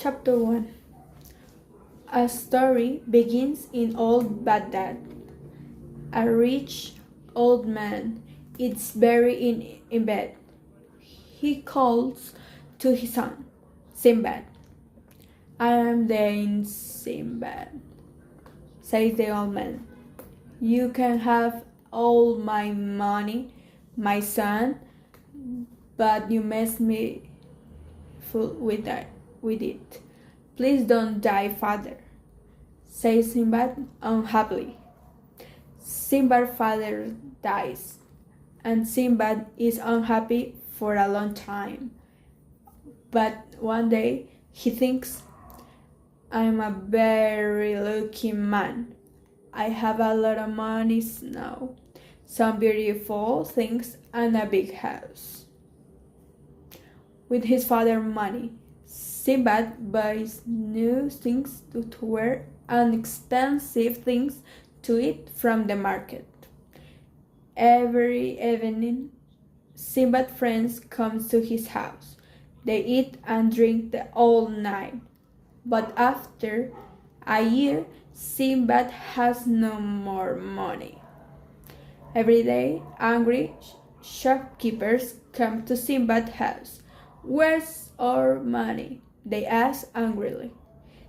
Chapter 1. A story begins in old Baghdad. A rich old man is buried in bed. He calls to his son, Sinbad. "I am the Sinbad," says the old man. "You can have all my money, my son, but you must be full with it. Please don't die, father," says Sinbad unhappily. Sinbad's father dies, and Sinbad is unhappy for a long time. But one day he thinks, "I'm a very lucky man. I have a lot of money now, some beautiful things, and a big house." With his father's money, Sinbad buys new things to wear and expensive things to eat from the market. Every evening, Sinbad's friends come to his house. They eat and drink the whole night. But after a year, Sinbad has no more money. Every day, angry shopkeepers come to Sinbad's house. "Where's our money?" they ask angrily.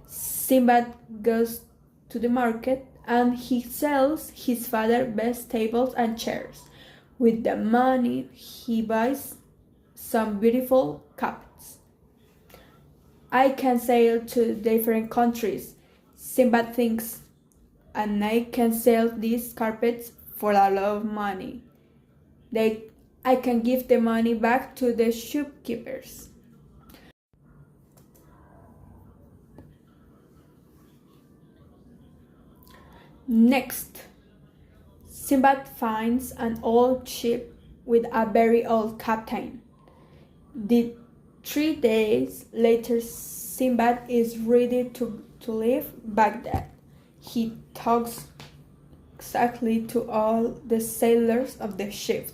Sinbad goes to the market and he sells his father's best tables and chairs. With the money, he buys some beautiful carpets. "I can sail to different countries," Sinbad thinks, "and I can sell these carpets for a lot of money. I can give the money back to the shopkeepers." Next, Sinbad finds an old ship with a very old captain. 3 days later, Sinbad is ready to leave Baghdad. He talks exactly to all the sailors of the ship.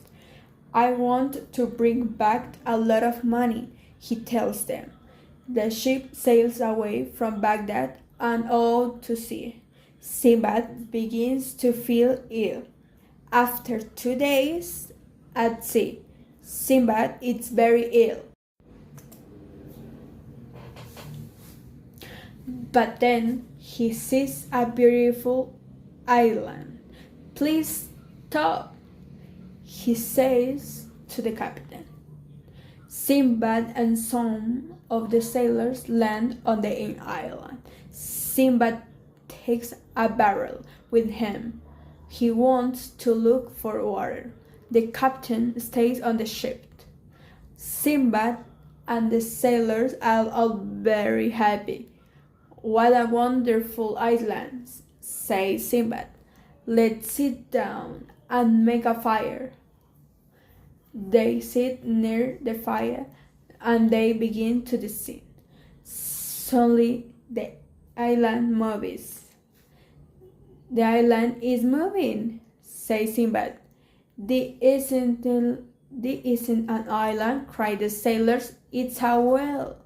"I want to bring back a lot of money," he tells them. The ship sails away from Baghdad and out to sea. Sinbad begins to feel ill. After 2 days at sea, Sinbad is very ill. But then he sees a beautiful island. "Please stop," he says to the captain. Sinbad and some of the sailors land on the island. Sinbad takes a barrel with him. He wants to look for water. The captain stays on the ship. Sinbad and the sailors are all very happy. "What a wonderful island," says Sinbad. "Let's sit down and make a fire." They sit near the fire and they begin to sing. Suddenly the island moves. "The island is moving," says Sinbad. This isn't an island," cried the sailors. "It's a whale."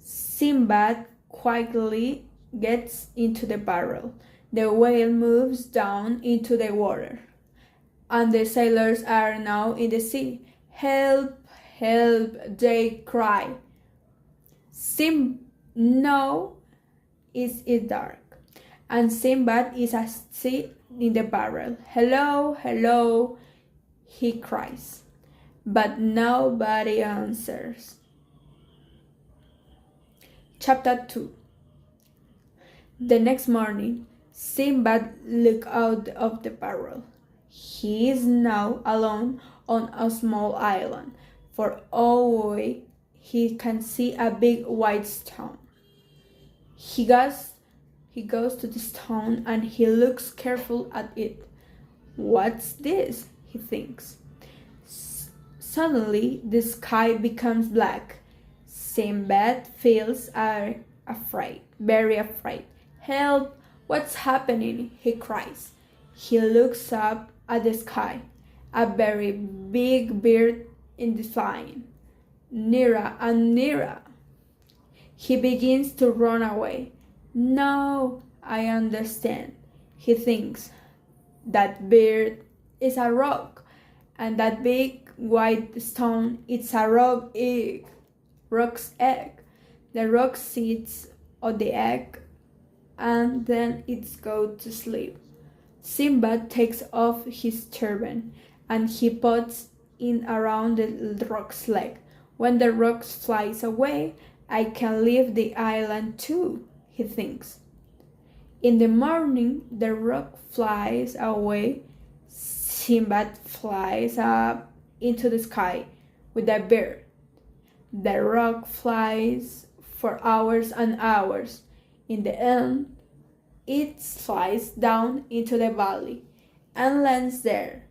Sinbad quietly gets into the barrel. The whale moves down into the water, and the sailors are now in the sea. "Help! Help!" they cry. Now it's dark, and Sinbad is asleep in the barrel. "Hello, hello," he cries, but nobody answers. Chapter 2. The next morning, Sinbad looks out of the barrel. He is now alone on a small island. For away he can see a big white stone. He goes to the stone and he looks carefully at it. "What's this?" he thinks. Suddenly the sky becomes black. Sinbad feels afraid, very afraid. "Help! What's happening?" he cries. He looks up at the sky. A very big bird is flying nearer and nearer. He begins to run away. No, I understand, he thinks. That bird is a rock, and that big white stone is a rock's egg. The rock sits on the egg, and then it goes to sleep. Sinbad takes off his turban, and he puts it around the rock's leg. When the rock flies away, I can leave the island too, he thinks. In the morning, the rock flies away. Sinbad flies up into the sky with the bird. The rock flies for hours and hours. In the end, it slides down into the valley and lands there.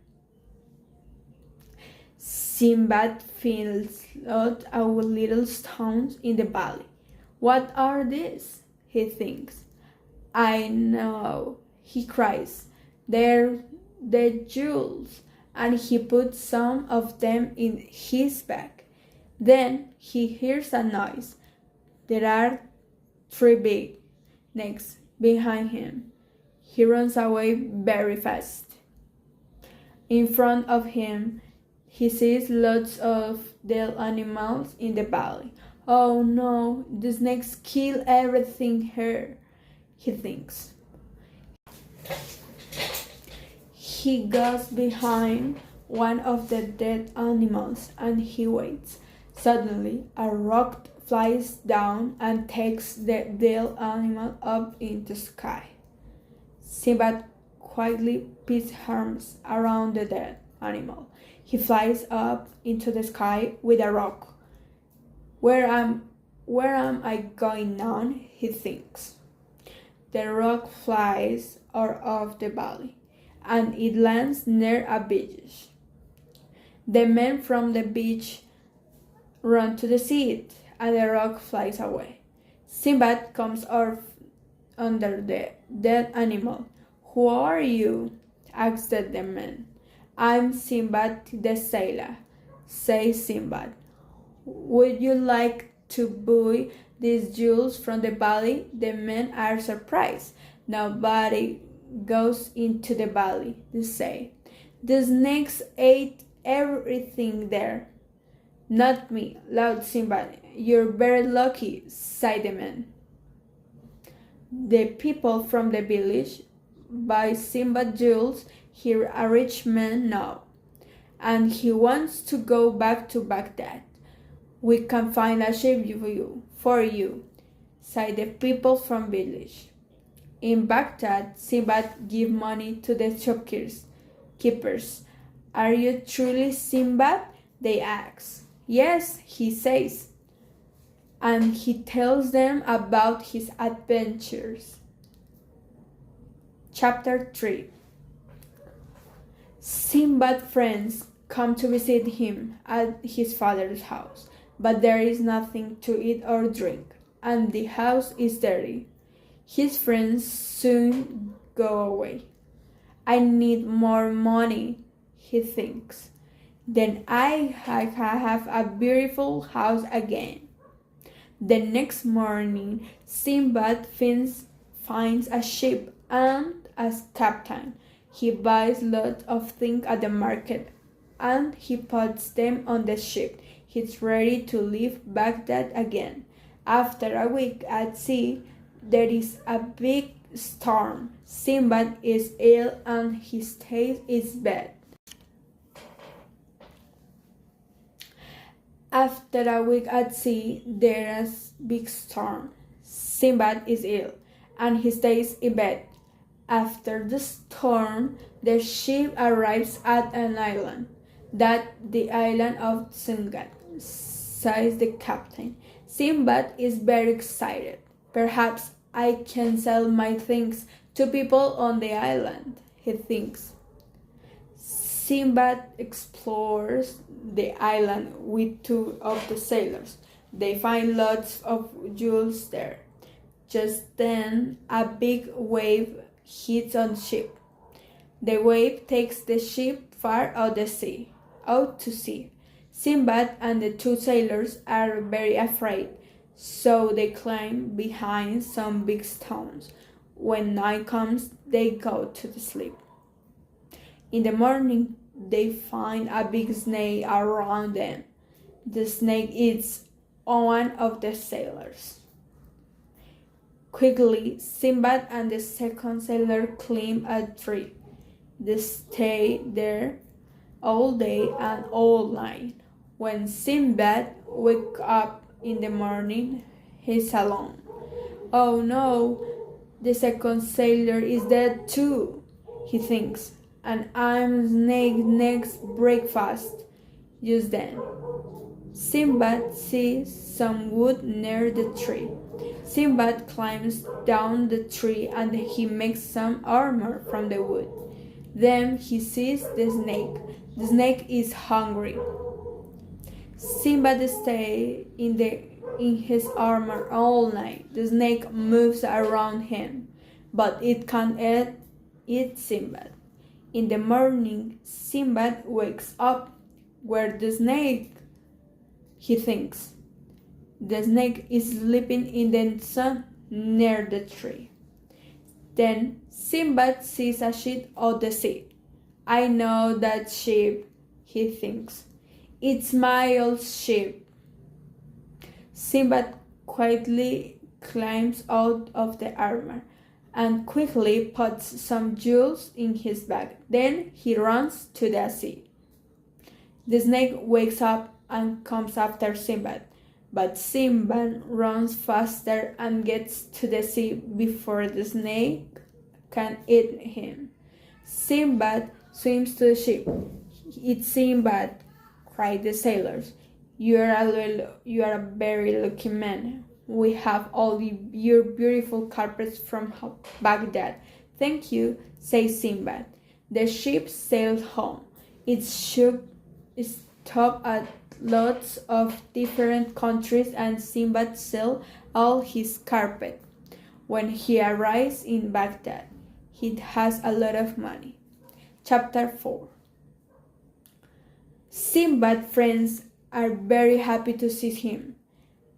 Sinbad feels lots of little stones in the valley. What are these? He thinks. I know, he cries. They're the jewels, and he puts some of them in his bag. Then he hears a noise. There are 3 big snakes behind him. He runs away very fast. In front of him, he sees lots of dead animals in the valley. Oh no, the snakes kill everything here, he thinks. He goes behind one of the dead animals and he waits. Suddenly, a rock flies down and takes the dead animal up into the sky. Sinbad quietly puts his arms around the dead animal. He flies up into the sky with a rock. Where am I going now? He thinks. The rock flies out of the valley, and it lands near a beach. The men from the beach run to the sea, and the rock flies away. Sinbad comes out under the dead animal. Who are you? asked the man. I'm Sinbad the sailor, says Sinbad. Would you like to buy these jewels from the valley? The men are surprised. Nobody goes into the valley, they say. The snakes ate everything there. Not me, loud Sinbad. You're very lucky, sighed the man. The people from the village buy Sinbad jewels. He's a rich man now, and he wants to go back to Baghdad. We can find a ship for you, sighed the people from village. In Baghdad, Sinbad gives money to the shopkeepers. Are you truly Sinbad? They ask. Yes, he says, and he tells them about his adventures. Chapter 3. Sinbad's friends come to visit him at his father's house, but there is nothing to eat or drink, and the house is dirty. His friends soon go away. I need more money, he thinks. Then I have a beautiful house again. The next morning, Sinbad finds a ship and a captain. He buys lots of things at the market and he puts them on the ship. He's ready to leave Baghdad again. After a week at sea, there is a big storm. Sinbad is ill and he stays in bed. After a week at sea, there is a big storm. Sinbad is ill and he stays in bed. After the storm, the ship arrives at an island. That's the island of Sinbad, says the captain. Sinbad is very excited. Perhaps I can sell my things to people on the island, he thinks. Sinbad explores the island with 2 of the sailors. They find lots of jewels there. Just then, a big wave hits on the ship. The wave takes the ship far out to sea. Sinbad and the 2 sailors are very afraid, So they climb behind some big stones. When night comes, they go to sleep. In the morning, they find a big snake around them. The snake eats one of the sailors. Quickly, Sinbad and the second sailor climb a tree. They stay there all day and all night. When Sinbad wakes up in the morning, he's alone. Oh no, the second sailor is dead too, he thinks, and I'm snake next breakfast. Just then, Sinbad sees some wood near the tree. Sinbad climbs down the tree and he makes some armor from the wood. Then he sees the snake. The snake is hungry. Sinbad stays in his armor all night. The snake moves around him, but it can't eat Sinbad. In the morning, Sinbad wakes up. Where the snake? He thinks. The snake is sleeping in the sun near the tree. Then Sinbad sees a ship on the sea. I know that ship, he thinks. It's my old ship. Sinbad quietly climbs out of the armor and quickly puts some jewels in his bag. Then he runs to the sea. The snake wakes up and comes after Sinbad, but Sinbad runs faster and gets to the sea before the snake can eat him. Sinbad swims to the ship. It's Sinbad, cried the sailors. You are a very lucky man. We have all your beautiful carpets from Baghdad. Thank you, says Sinbad. The ship sailed home. It stopped at lots of different countries and Sinbad sold all his carpet. When he arrives in Baghdad, he has a lot of money. Chapter 4. Sinbad's friends are very happy to see him.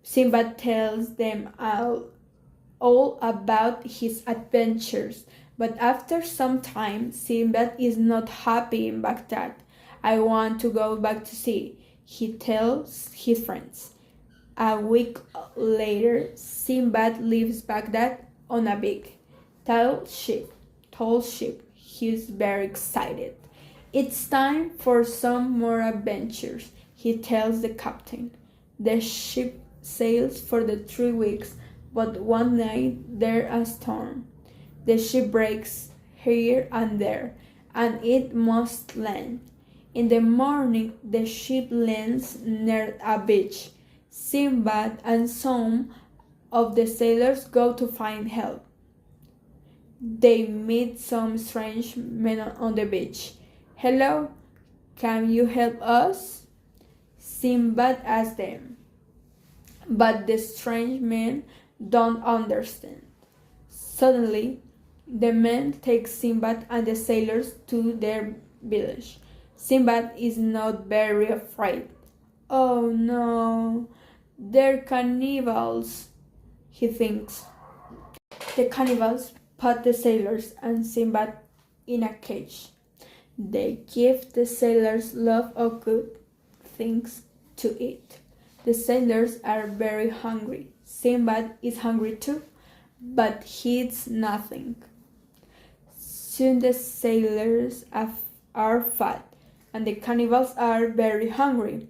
Sinbad tells them all about his adventures, but after some time, Sinbad is not happy in Baghdad. I want to go back to sea, he tells his friends. A week later, Sinbad leaves Baghdad on a big, tall ship. He's very excited. It's time for some more adventures, he tells the captain. The ship sails for the 3 weeks, but one night there's a storm. The ship breaks here and there, and it must land. In the morning, the ship lands near a beach. Sinbad and some of the sailors go to find help. They meet some strange men on the beach. Hello, can you help us? Sinbad asks them. But the strange men don't understand. Suddenly, the men take Sinbad and the sailors to their village. Sinbad is not very afraid. Oh no, they're cannibals, he thinks. The cannibals put the sailors and Sinbad in a cage. They give the sailors lots of good things to eat. The sailors are very hungry. Sinbad is hungry too, but he eats nothing. Soon the sailors are fat, and the cannibals are very hungry.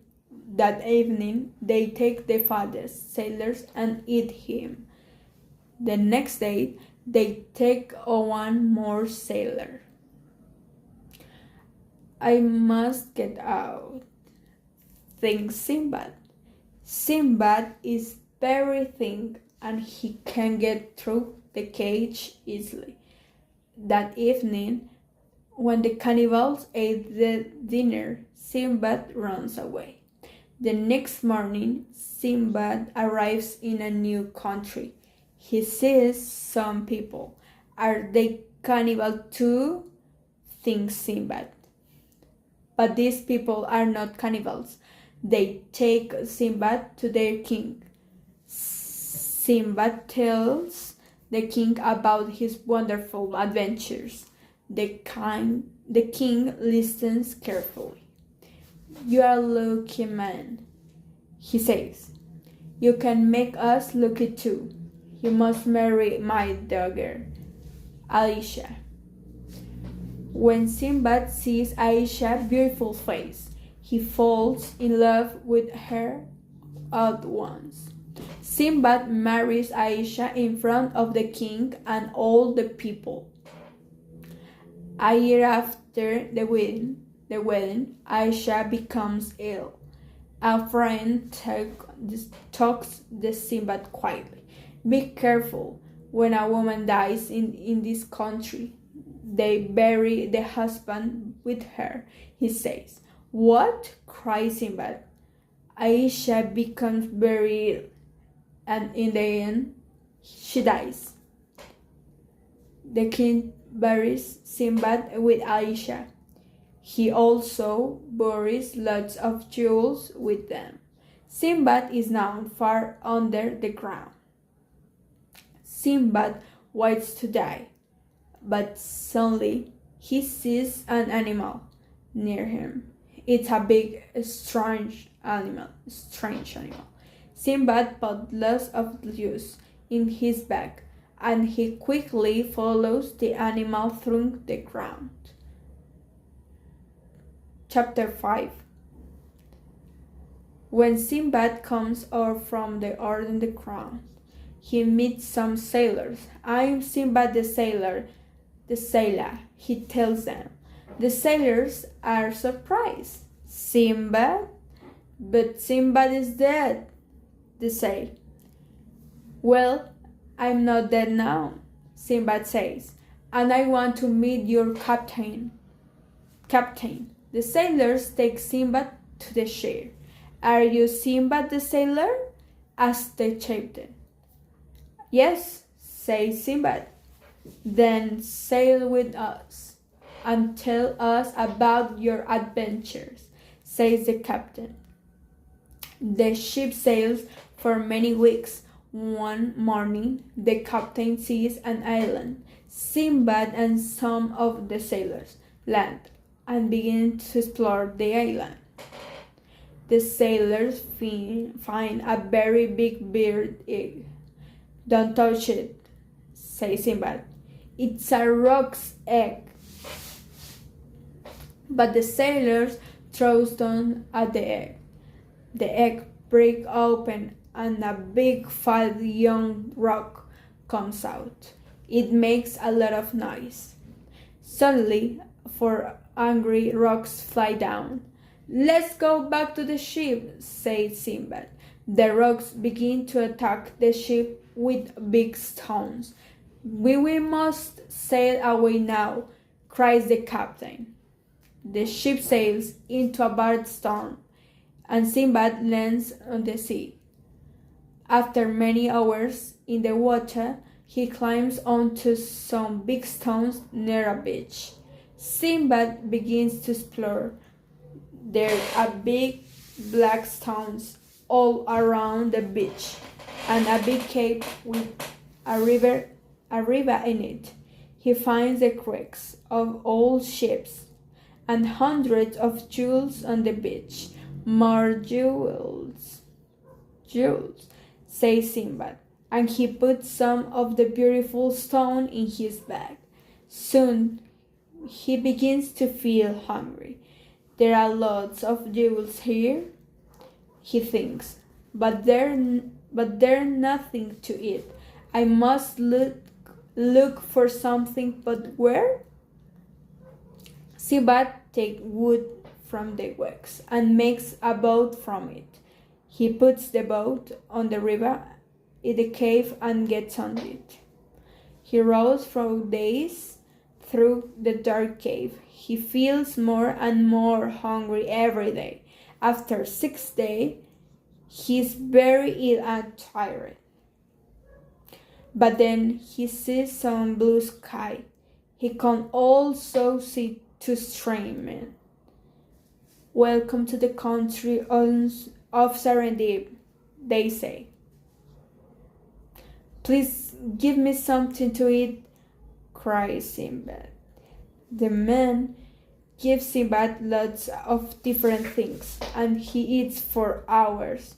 That evening, they take the fattest sailors and eat him. The next day, they take one more sailor. I must get out, thinks Sinbad. Sinbad is very thin and he can get through the cage easily. That evening, when the cannibals ate the dinner, Sinbad runs away. The next morning, Sinbad arrives in a new country. He sees some people. Are they cannibal too? Thinks Sinbad. But these people are not cannibals. They take Sinbad to their king. Sinbad tells the king about his wonderful adventures. The king listens carefully. "You are a lucky man," he says. "You can make us lucky too. You must marry my daughter, Aisha." When Sinbad sees Aisha's beautiful face, he falls in love with her at once. Sinbad marries Aisha in front of the king and all the people. A year after the wedding, Aisha becomes ill. A friend talks to Sinbad quietly. "Be careful. When a woman dies in this country, they bury the husband with her," he says. "What?" cries Sinbad. Aisha becomes very ill, and in the end, she dies. The king buries Sinbad with Aisha. He also buries lots of jewels with them. Sinbad is now far under the ground. Sinbad waits to die, but suddenly he sees an animal near him. It's a big, strange animal. Sinbad puts lots of juice in his bag, and he quickly follows the animal through the ground. Chapter 5. When Sinbad comes out from the earth in the ground, he meets some sailors. "I'm Sinbad the sailor," he tells them. The sailors are surprised. "Sinbad? But Sinbad is dead," they say. "Well, I'm not dead now," Sinbad says, "and I want to meet your captain." The sailors take Sinbad to the ship. "Are you Sinbad the sailor?" asks the captain. "Yes," says Sinbad. "Then sail with us and tell us about your adventures," says the captain. The ship sails for many weeks. One morning, the captain sees an island. Sinbad and some of the sailors land and begin to explore the island. The sailors find a very big bird egg. "Don't touch it," says Sinbad. "It's a roc's egg." But the sailors throw stones at the egg. The egg breaks open and a big fat young rock comes out. It makes a lot of noise. Suddenly, 4 angry rocks fly down. "Let's go back to the ship," says Sinbad. The rocks begin to attack the ship with big stones. We must sail away now," cries the captain. The ship sails into a bad storm, and Sinbad lands on the sea. After many hours in the water, he climbs onto some big stones near a beach. Sinbad begins to explore. There are big black stones all around the beach, and a big cave with a river in it. He finds the wrecks of old ships and hundreds of jewels on the beach. "More jewels," says Sinbad, and he puts some of the beautiful stone in his bag. Soon he begins to feel hungry. "There are lots of jewels here," he thinks, but they're nothing to eat. "I must look for something, but where?" Sinbad takes wood from the wrecks and makes a boat from it. He puts the boat on the river in the cave and gets on it. He rows for days through the dark cave. He feels more and more hungry every day. After 6 days, he is very ill and tired. But then he sees some blue sky. He can also see 2 streaming. "Welcome to the country of Sinbad," they say. Please give me something to eat, cries Sinbad. The man gives Sinbad lots of different things, and he eats for hours.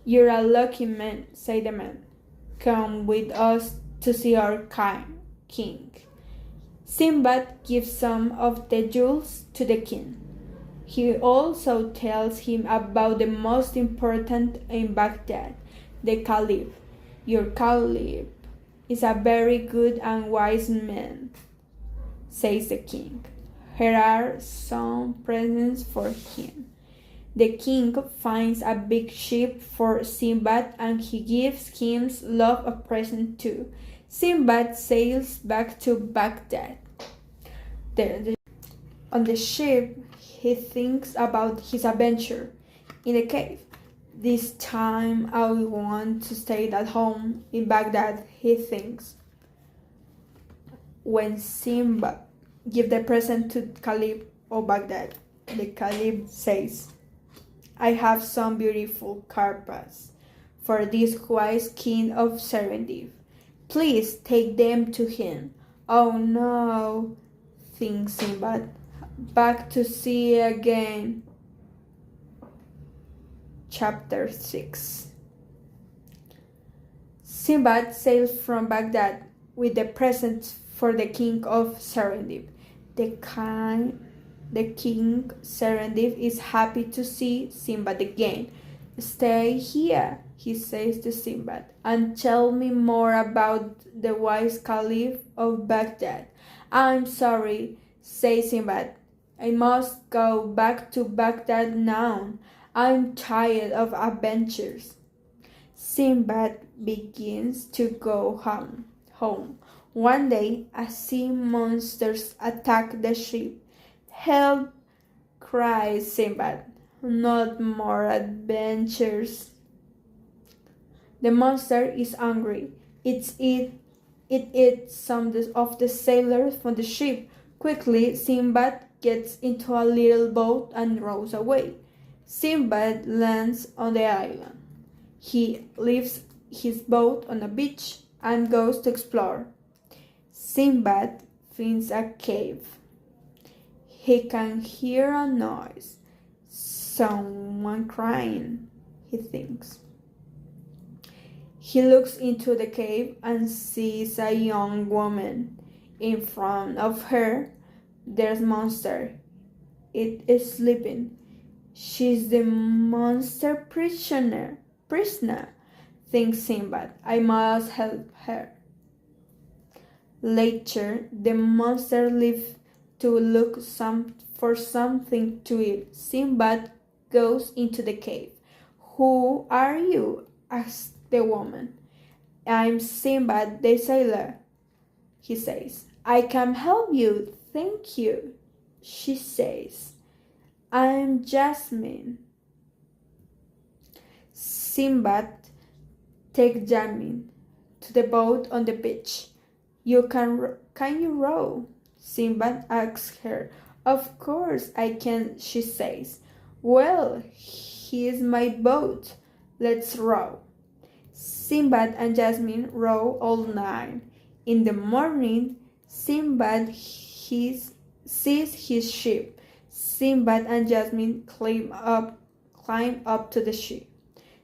You're a lucky man, said the man. Come with us to see our king. Sinbad gives some of the jewels to the king. He also tells him about the most important in Baghdad, the Caliph. Your Caliph is a very good and wise man, says the king. Here are some presents for him. The king finds a big ship for Sinbad and he gives him love a present too. Sinbad sails back to Baghdad. On the ship, he thinks about his adventure in the cave. This time I want to stay at home in Baghdad, he thinks. When Sinbad gives the present to Caliph of Baghdad, the Caliph says, I have some beautiful carpets for this wise king of Serendip. Please take them to him. Oh no, thinks Sinbad. Back to sea again. Chapter 6. Sinbad sails from Baghdad with the presents for the king of Serendip. The king Serendip is happy to see Sinbad again. Stay here, he says to Sinbad, and tell me more about the wise Caliph of Baghdad. I'm sorry, says Sinbad. I must go back to Baghdad now. I'm tired of adventures. Sinbad begins to go home. One day, a sea monsters attack the ship. Help, cries Sinbad. Not more adventures. The monster is angry. It eats some of the sailors from the ship. Quickly, Sinbad gets into a little boat and rows away. Sinbad lands on the island. He leaves his boat on a beach and goes to explore. Sinbad finds a cave. He can hear a noise. Someone crying, he thinks. He looks into the cave and sees a young woman. In front of her, there's a monster. It is sleeping. She's the monster prisoner, thinks Sinbad. I must help her. Later, the monster leaves to look for something to eat. Sinbad goes into the cave. Who are you? Asks the woman. I'm Sinbad the sailor, he says. I can help you, thank you, she says. I'm Jasmine. Sinbad takes Jasmine to the boat on the beach. Can you row? Sinbad asks her. Of course I can, she says. Well, here's my boat. Let's row. Sinbad and Jasmine row all night. In the morning, Sinbad sees his ship. Sinbad and Jasmine climb up to the ship.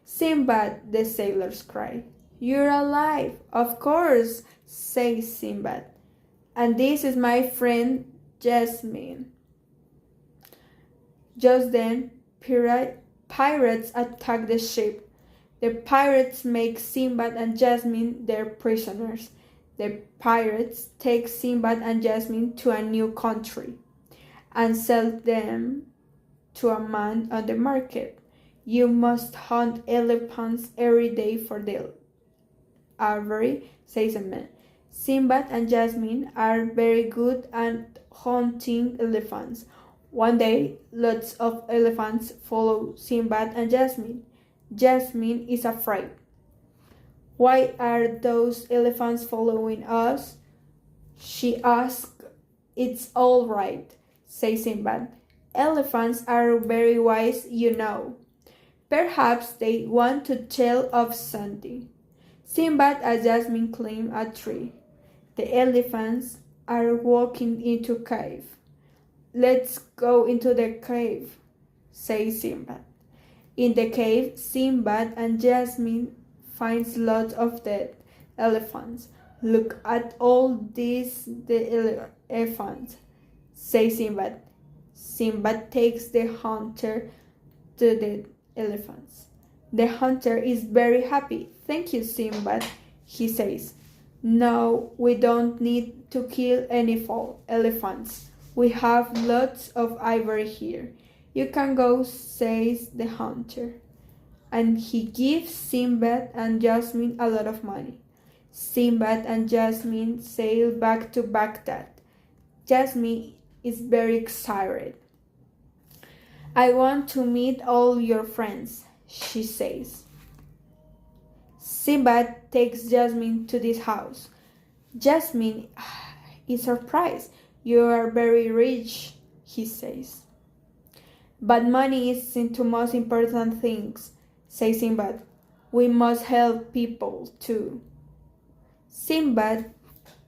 Sinbad, the sailors cry. You're alive, of course, says Sinbad. And this is my friend Jasmine. Just then, pirates attack the ship. The pirates make Sinbad and Jasmine their prisoners. The pirates take Sinbad and Jasmine to a new country and sell them to a man on the market. You must hunt elephants every day for the ivory, says a man. Sinbad and Jasmine are very good at hunting elephants. One day, lots of elephants follow Sinbad and Jasmine. Jasmine is afraid. Why are those elephants following us? She asks. It's all right, says Sinbad. Elephants are very wise, you know. Perhaps they want to tell us something. Sinbad and Jasmine climb a tree. The elephants are walking into a cave. Let's go into the cave, says Sinbad. In the cave, Sinbad and Jasmine finds lots of dead elephants. Look at all these elephants, says Sinbad. Sinbad takes the hunter to the elephants. The hunter is very happy. Thank you, Sinbad, he says. Now we don't need to kill any elephants. We have lots of ivory here. You can go, says the hunter. And he gives Sinbad and Jasmine a lot of money. Sinbad and Jasmine sail back to Baghdad. Jasmine is very excited. I want to meet all your friends, she says. Sinbad takes Jasmine to this house. Jasmine is surprised. You are very rich, he says. But money isn't the most important things, says Sinbad. We must help people too. Sinbad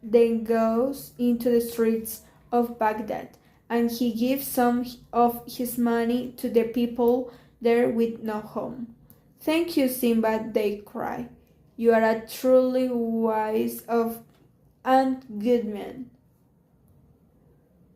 then goes into the streets of Baghdad and he gives some of his money to the people there with no home. Thank you, Sinbad, they cry. You are a truly wise and good man.